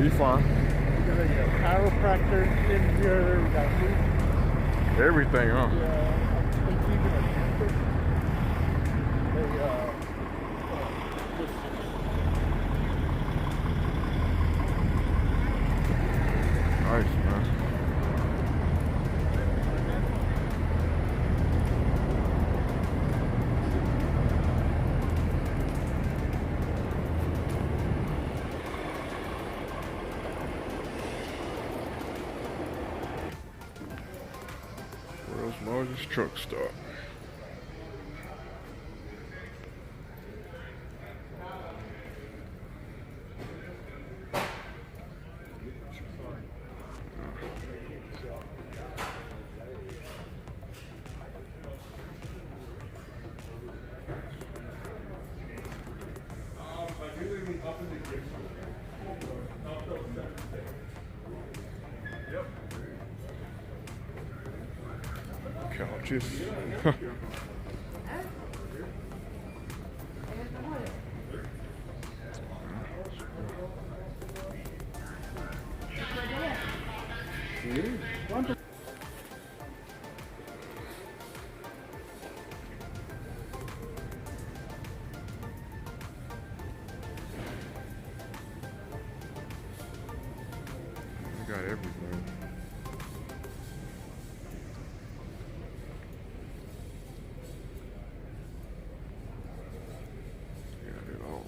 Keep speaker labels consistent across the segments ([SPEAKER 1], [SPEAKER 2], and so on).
[SPEAKER 1] you fine.
[SPEAKER 2] We got a chiropractor in here. We got food.
[SPEAKER 1] Everything, huh?
[SPEAKER 2] Yeah, I think even a dentist.
[SPEAKER 1] Nice, man. World's largest truck stop. Couches. We got everything. Got it all.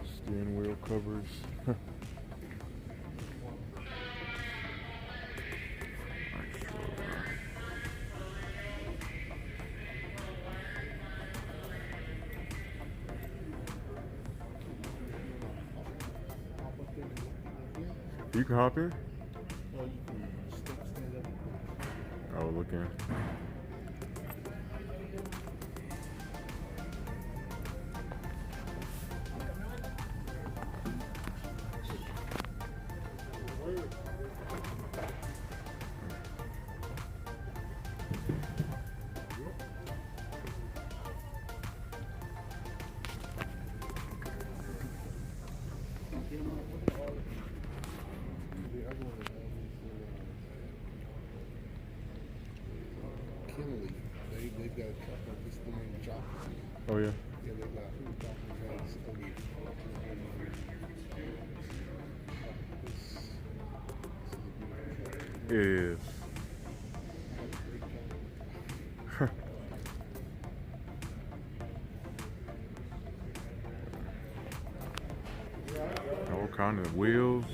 [SPEAKER 1] Steering wheel covers. Nice truck, man. You can hop in?
[SPEAKER 2] Or you can stand up.
[SPEAKER 1] I will look in.
[SPEAKER 3] Kennedy, they've got a couple of this thing in chocolate.
[SPEAKER 1] Oh yeah.
[SPEAKER 3] Yeah, they've got chocolate has only
[SPEAKER 1] It is. All kind of wheels,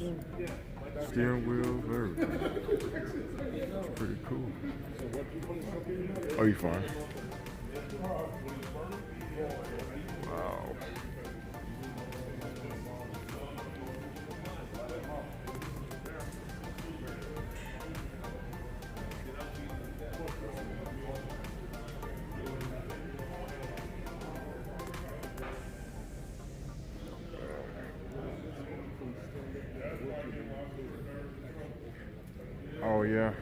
[SPEAKER 1] steering wheels, everything. It's pretty cool. Oh, you fine? Wow. Oh yeah.